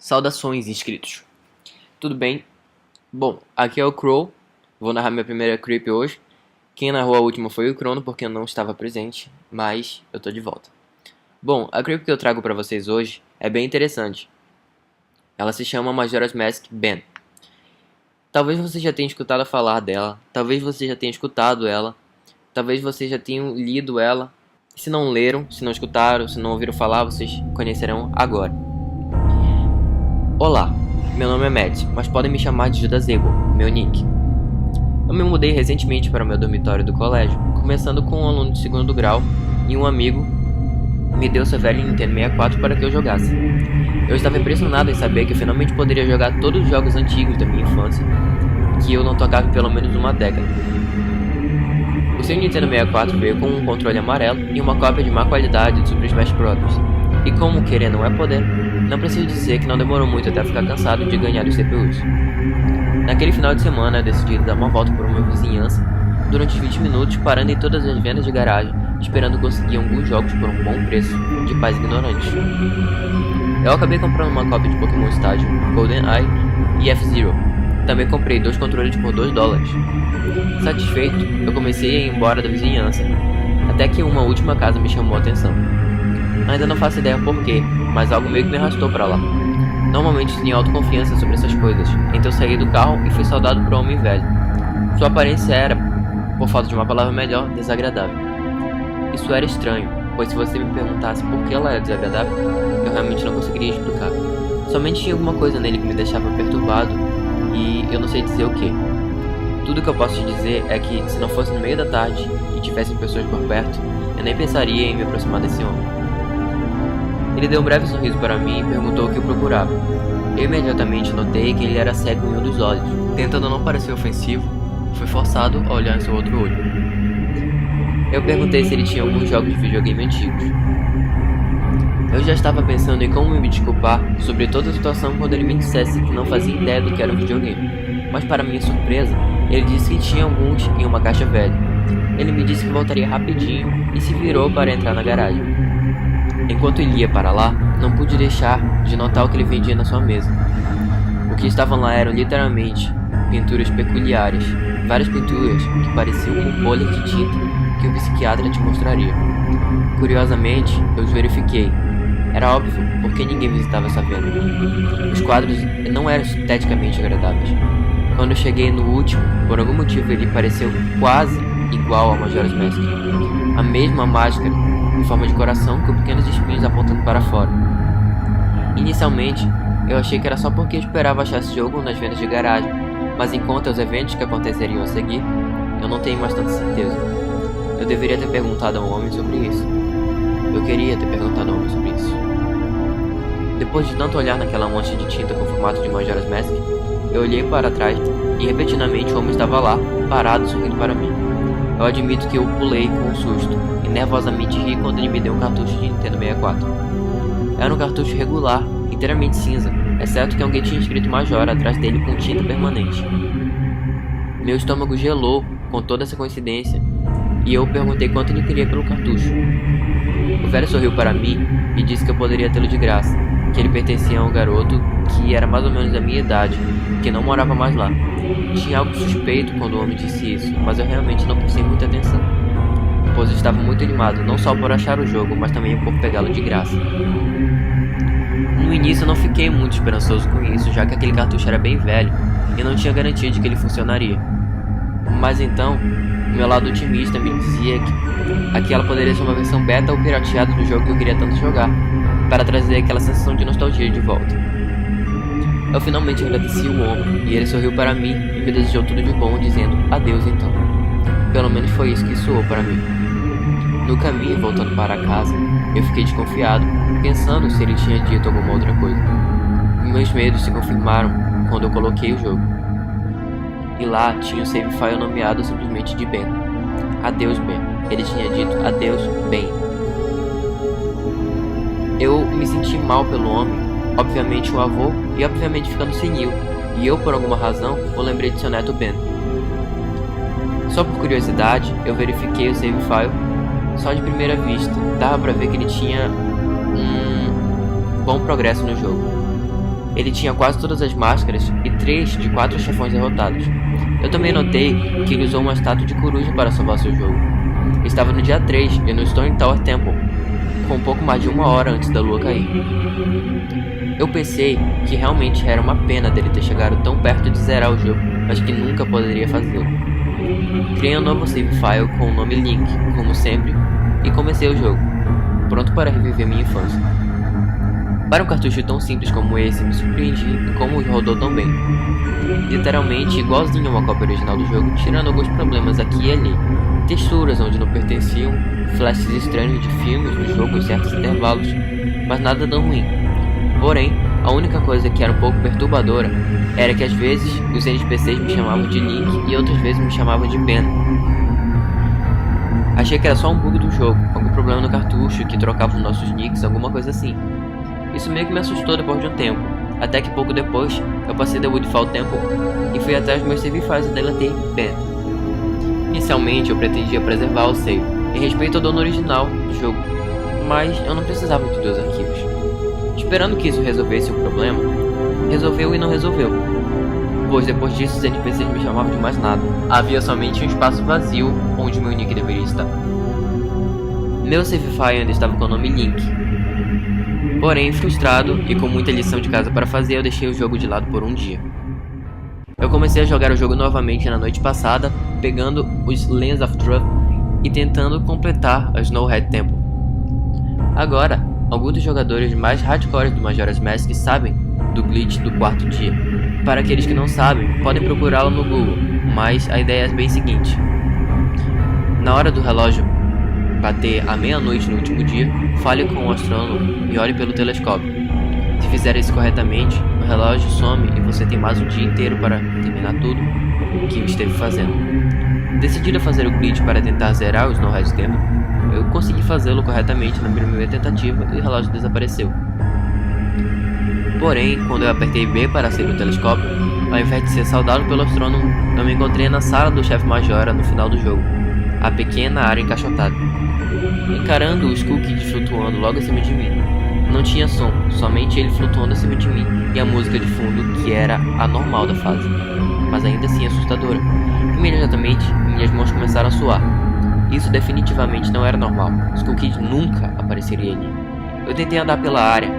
Saudações, inscritos. Tudo bem? Bom, aqui é o Crow. Vou narrar minha primeira creep hoje. Quem narrou a última foi o Crono, porque eu não estava presente, mas eu tô de volta. Bom, a creep que eu trago pra vocês hoje é bem interessante. Ela se chama Majora's Mask Ben. Talvez você já tenha escutado falar dela, talvez você já tenha escutado ela, talvez vocês já tenham lido ela. Se não leram, se não escutaram, se não ouviram falar, vocês conhecerão agora. Olá, meu nome é Matt, mas podem me chamar de Judas Ego, meu nick. Eu me mudei recentemente para o meu dormitório do colégio, começando com um aluno de segundo grau e um amigo me deu seu velho Nintendo 64 para que eu jogasse. Eu estava impressionado em saber que eu finalmente poderia jogar todos os jogos antigos da minha infância, que eu não tocava em pelo menos uma década. O seu Nintendo 64 veio com um controle amarelo e uma cópia de má qualidade de Super Smash Bros. E como querer não é poder, não preciso dizer que não demorou muito até ficar cansado de ganhar os CPUs. Naquele final de semana eu decidi dar uma volta por uma vizinhança durante 20 minutos, parando em todas as vendas de garagem, esperando conseguir alguns jogos por um bom preço, de pais ignorantes. Eu acabei comprando uma cópia de Pokémon Stadium, GoldenEye e F-Zero. Também comprei 2 controles por $2. Satisfeito, eu comecei a ir embora da vizinhança, até que uma última casa me chamou a atenção. Ainda não faço ideia porquê, mas algo meio que me arrastou pra lá. Normalmente tenho autoconfiança sobre essas coisas, então saí do carro e fui saudado por um homem velho. Sua aparência era, por falta de uma palavra melhor, desagradável. Isso era estranho, pois se você me perguntasse por que ela era desagradável, eu realmente não conseguiria explicar. Somente tinha alguma coisa nele que me deixava perturbado e eu não sei dizer o que. Tudo que eu posso te dizer é que, se não fosse no meio da tarde e tivessem pessoas por perto, eu nem pensaria em me aproximar desse homem. Ele deu um breve sorriso para mim e perguntou o que eu procurava. Eu imediatamente notei que ele era cego em um dos olhos. Tentando não parecer ofensivo, fui forçado a olhar em seu outro olho. Eu perguntei se ele tinha alguns jogos de videogame antigos. Eu já estava pensando em como me desculpar sobre toda a situação quando ele me dissesse que não fazia ideia do que era um videogame. Mas para minha surpresa, ele disse que tinha alguns em uma caixa velha. Ele me disse que voltaria rapidinho e se virou para entrar na garagem. Enquanto ele ia para lá, não pude deixar de notar o que ele vendia na sua mesa. O que estavam lá eram literalmente pinturas peculiares, várias pinturas que pareciam com bolhas de tinta que o psiquiatra te mostraria. Curiosamente, eu os verifiquei. Era óbvio porque ninguém visitava essa venda. Os quadros não eram esteticamente agradáveis. Quando eu cheguei no último, por algum motivo ele pareceu quase igual a Majora's Mask. A mesma máscara em forma de coração com pequenos espinhos apontando para fora. Inicialmente, eu achei que era só porque eu esperava achar esse jogo nas vendas de garagem, mas enquanto aos eventos que aconteceriam a seguir, eu não tenho mais tanta certeza. Eu deveria ter perguntado a um homem sobre isso. Eu queria ter perguntado a um homem sobre isso. Depois de tanto olhar naquela mancha de tinta com o formato de Majora's Mask, eu olhei para trás e repentinamente o homem estava lá, parado, sorrindo para mim. Eu admito que eu pulei com um susto e nervosamente ri quando ele me deu um cartucho de Nintendo 64. Era um cartucho regular, inteiramente cinza, exceto que alguém tinha escrito Majora atrás dele com tinta permanente. Meu estômago gelou com toda essa coincidência e eu perguntei quanto ele queria pelo cartucho. O velho sorriu para mim e disse que eu poderia tê-lo de graça, que ele pertencia a um garoto que era mais ou menos da minha idade, que não morava mais lá. Tinha algo suspeito quando o homem disse isso, mas eu realmente não prestei muita atenção, pois eu estava muito animado, não só por achar o jogo, mas também por pegá-lo de graça. No início eu não fiquei muito esperançoso com isso, já que aquele cartucho era bem velho e não tinha garantia de que ele funcionaria. Mas então, meu lado otimista me dizia que aquela poderia ser uma versão beta ou pirateada do jogo que eu queria tanto jogar, para trazer aquela sensação de nostalgia de volta. Eu finalmente agradeci o homem e ele sorriu para mim e me desejou tudo de bom, dizendo adeus então. Pelo menos foi isso que soou para mim. No caminho, voltando para casa, eu fiquei desconfiado, pensando se ele tinha dito alguma outra coisa. Meus medos se confirmaram quando eu coloquei o jogo. E lá tinha o save file nomeado simplesmente de Ben. Adeus, Ben. Ele tinha dito adeus, Ben. Eu me senti mal pelo homem, obviamente o avô, e obviamente ficando senil, e eu por alguma razão o lembrei de seu neto Ben. Só por curiosidade, eu verifiquei o save file. Só de primeira vista, dava pra ver que ele tinha um bom progresso no jogo. Ele tinha quase todas as máscaras e 3 de 4 chefões derrotados. Eu também notei que ele usou uma estátua de coruja para salvar seu jogo. Estava no dia 3 e no Stone Tower Temple, com um pouco mais de 1 hora antes da lua cair. Eu pensei que realmente era uma pena dele ter chegado tão perto de zerar o jogo, mas que nunca poderia fazê-lo. Criei um novo save file com o nome Link, como sempre, e comecei o jogo, pronto para reviver minha infância. Para um cartucho tão simples como esse, me surpreendi em como rodou tão bem. Literalmente igualzinho a uma cópia original do jogo, tirando alguns problemas aqui e ali. Texturas onde não pertenciam, flashes estranhos de filmes no jogo em certos intervalos, mas nada tão ruim. Porém, a única coisa que era um pouco perturbadora era que às vezes os NPCs me chamavam de Link e outras vezes me chamavam de Ben. Achei que era só um bug do jogo, algum problema no cartucho que trocava os nossos nicks, alguma coisa assim. Isso meio que me assustou depois de um tempo, até que pouco depois eu passei da Woodfall Temple e fui atrás dos meus save files e deletei Ben. Inicialmente eu pretendia preservar o save, em respeito ao dono original do jogo, mas eu não precisava de 2 arquivos. Esperando que isso resolvesse o problema, resolveu e não resolveu, pois depois disso os NPCs me chamavam de mais nada. Havia somente um espaço vazio onde meu nick deveria estar. Meu save file ainda estava com o nome Link. Porém, frustrado e com muita lição de casa para fazer, eu deixei o jogo de lado por um dia. Eu comecei a jogar o jogo novamente na noite passada, pegando os Lens of Truth e tentando completar a Snowhead Temple. Agora, alguns dos jogadores mais hardcore do Majora's Mask sabem do glitch do 4º dia. Para aqueles que não sabem, podem procurá-lo no Google, mas a ideia é bem seguinte. Na hora do relógio bater à meia-noite no último dia, fale com o astrônomo e olhe pelo telescópio. Se fizer isso corretamente, o relógio some e você tem mais um dia inteiro para terminar tudo o que esteve fazendo. Decidido a fazer o glitch para tentar zerar o Snowhead Temple, eu consegui fazê-lo corretamente na primeira tentativa e o relógio desapareceu. Porém, quando eu apertei B para sair do telescópio, ao invés de ser saudado pelo astrônomo, eu me encontrei na sala do chefe Majora no final do jogo, a pequena área encaixotada, encarando o Skull Kid flutuando logo acima de mim. Não tinha som, somente ele flutuando acima de mim e a música de fundo, que era a normal da fase, mas ainda assim assustadora. Imediatamente, minhas mãos começaram a suar. Isso definitivamente não era normal. Skull Kid nunca apareceria ali. Eu tentei andar pela área,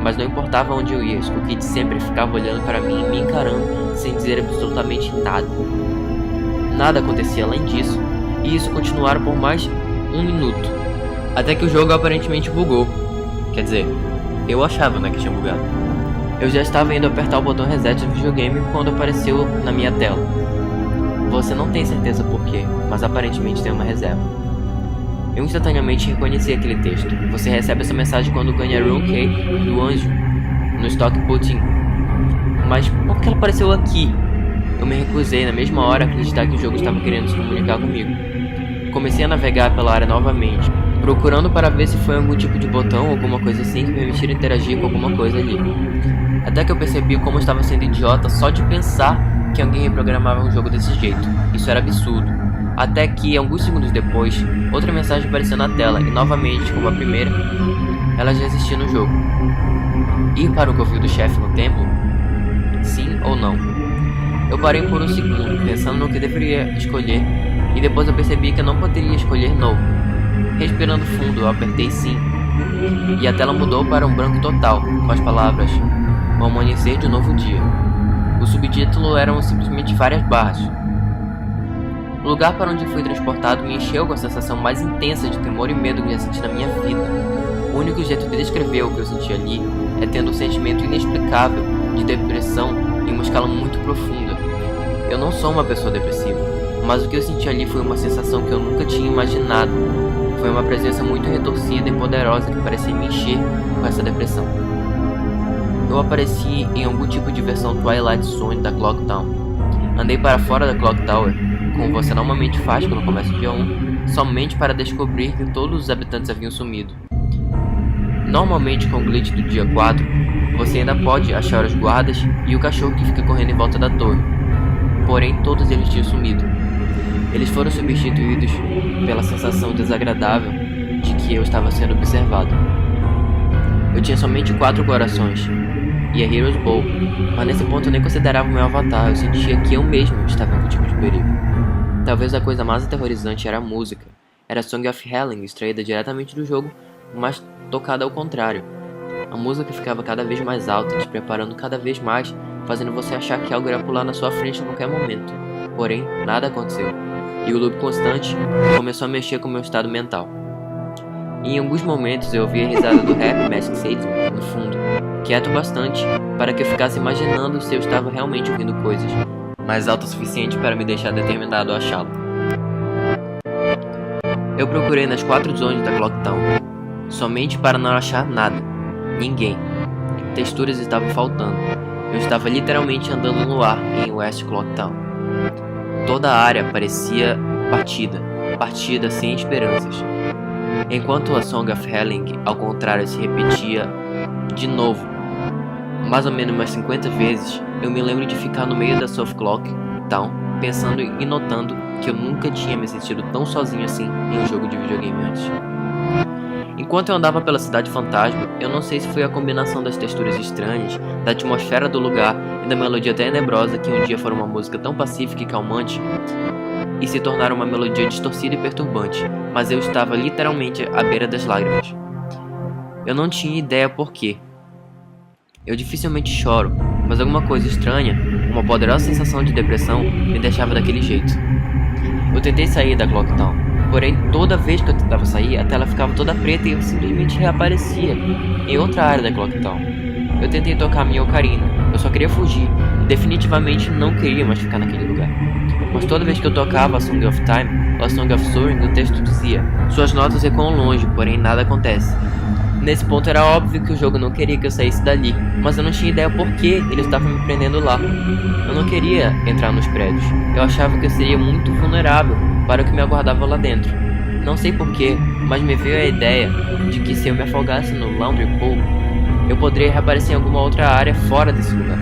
mas não importava onde eu ia, Skull Kid sempre ficava olhando para mim e me encarando sem dizer absolutamente nada. Nada acontecia além disso, e isso continuaram por mais 1 minuto, até que o jogo aparentemente bugou. Quer dizer, eu achava, né, que tinha bugado. Eu já estava indo apertar o botão reset do videogame quando apareceu na minha tela. Você não tem certeza por quê, mas aparentemente tem uma reserva. Eu instantaneamente reconheci aquele texto. Você recebe essa mensagem quando ganha Rune Key do Anjo no Stock Putin. Mas por que ela apareceu aqui? Eu me recusei na mesma hora a acreditar que o jogo estava querendo se comunicar comigo. Comecei a navegar pela área novamente, procurando para ver se foi algum tipo de botão ou alguma coisa assim que me permitira interagir com alguma coisa ali. Até que eu percebi como eu estava sendo idiota só de pensar que alguém reprogramava um jogo desse jeito. Isso era absurdo. Até que, alguns segundos depois, outra mensagem apareceu na tela e novamente, como a primeira, ela já existia no jogo. Ir para o covil do chefe no templo? Sim ou não? Eu parei por um segundo, pensando no que deveria escolher, e depois eu percebi que eu não poderia escolher no. Respirando fundo, eu apertei sim, e a tela mudou para um branco total, com as palavras "O amanhecer de um novo dia". O subtítulo eram simplesmente várias barras. O lugar para onde fui transportado me encheu com a sensação mais intensa de temor e medo que já senti na minha vida. O único jeito de descrever o que eu senti ali é tendo um sentimento inexplicável de depressão em uma escala muito profunda. Eu não sou uma pessoa depressiva, mas o que eu senti ali foi uma sensação que eu nunca tinha imaginado. Foi uma presença muito retorcida e poderosa que parecia me encher com essa depressão. Eu apareci em algum tipo de versão Twilight Zone da Clock Town. Andei para fora da Clock Tower, como você normalmente faz quando começa o dia 1, somente para descobrir que todos os habitantes haviam sumido. Normalmente com o glitch do dia 4, você ainda pode achar os guardas e o cachorro que fica correndo em volta da torre. Porém, todos eles tinham sumido. Eles foram substituídos pela sensação desagradável de que eu estava sendo observado. Eu tinha somente 4 corações, e a Hero's Bowl, mas nesse ponto eu nem considerava o meu avatar, eu sentia que eu mesmo estava em algum tipo de perigo. Talvez a coisa mais aterrorizante era a música. Era Song of Healing, extraída diretamente do jogo, mas tocada ao contrário. A música ficava cada vez mais alta, te preparando cada vez mais, fazendo você achar que algo ia pular na sua frente a qualquer momento. Porém, nada aconteceu, e o loop constante começou a mexer com meu estado mental. E em alguns momentos eu ouvia a risada do Happy Mask Salesman no fundo, quieto bastante para que eu ficasse imaginando se eu estava realmente ouvindo coisas, mais alto o suficiente para me deixar determinado a achá-lo. Eu procurei nas 4 zonas da Clock Town, somente para não achar nada, ninguém. Texturas estavam faltando, eu estava literalmente andando no ar em West Clock Town. Toda a área parecia partida sem esperanças. Enquanto a Song of Healing, ao contrário, se repetia de novo, mais ou menos umas 50 vezes, eu me lembro de ficar no meio da Soft Clock Town, pensando e notando que eu nunca tinha me sentido tão sozinho assim em um jogo de videogame antes. Enquanto eu andava pela cidade fantasma, eu não sei se foi a combinação das texturas estranhas, da atmosfera do lugar e da melodia tenebrosa que um dia foi uma música tão pacífica e calmante e se tornaram uma melodia distorcida e perturbante, mas eu estava literalmente à beira das lágrimas. Eu não tinha ideia por quê. Eu dificilmente choro, mas alguma coisa estranha, uma poderosa sensação de depressão, me deixava daquele jeito. Eu tentei sair da Clock Town, porém toda vez que eu tentava sair, a tela ficava toda preta e eu simplesmente reaparecia em outra área da Clock Town. Eu tentei tocar minha ocarina, eu só queria fugir e definitivamente não queria mais ficar naquele lugar. Mas toda vez que eu tocava a Song of Time ou a Song of Soaring, o texto dizia: suas notas ecoam longe, porém nada acontece. Nesse ponto era óbvio que o jogo não queria que eu saísse dali, mas eu não tinha ideia por que ele estava me prendendo lá. Eu não queria entrar nos prédios, eu achava que eu seria muito vulnerável para o que me aguardava lá dentro. Não sei porquê, mas me veio a ideia de que se eu me afogasse no Laundry Pool, eu poderia reaparecer em alguma outra área fora desse lugar.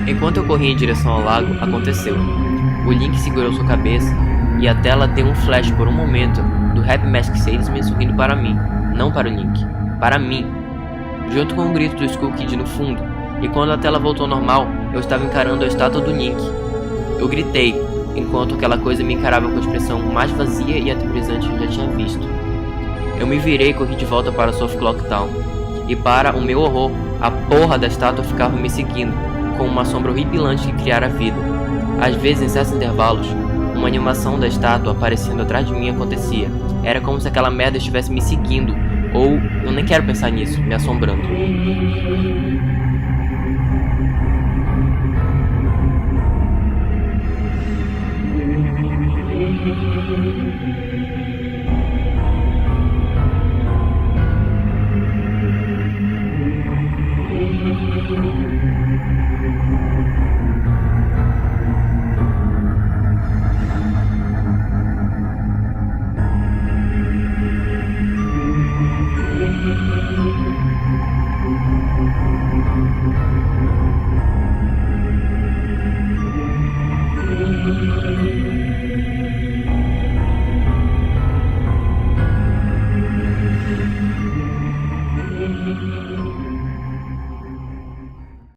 Enquanto eu corria em direção ao lago, aconteceu. O Link segurou sua cabeça e a tela deu um flash por um momento do Happy Mask Salesman sorrindo para mim, não para o Link, para mim, junto com o grito do Skull Kid no fundo. E quando a tela voltou ao normal, eu estava encarando a estátua do Link. Eu gritei, enquanto aquela coisa me encarava com a expressão mais vazia e aterrorizante que eu já tinha visto. Eu me virei e corri de volta para Soft Clock Town. E para o meu horror, a porra da estátua ficava me seguindo, com uma sombra horripilante que criara vida. Às vezes, em certos intervalos, uma animação da estátua aparecendo atrás de mim acontecia. Era como se aquela merda estivesse me seguindo, ou, eu nem quero pensar nisso, me assombrando.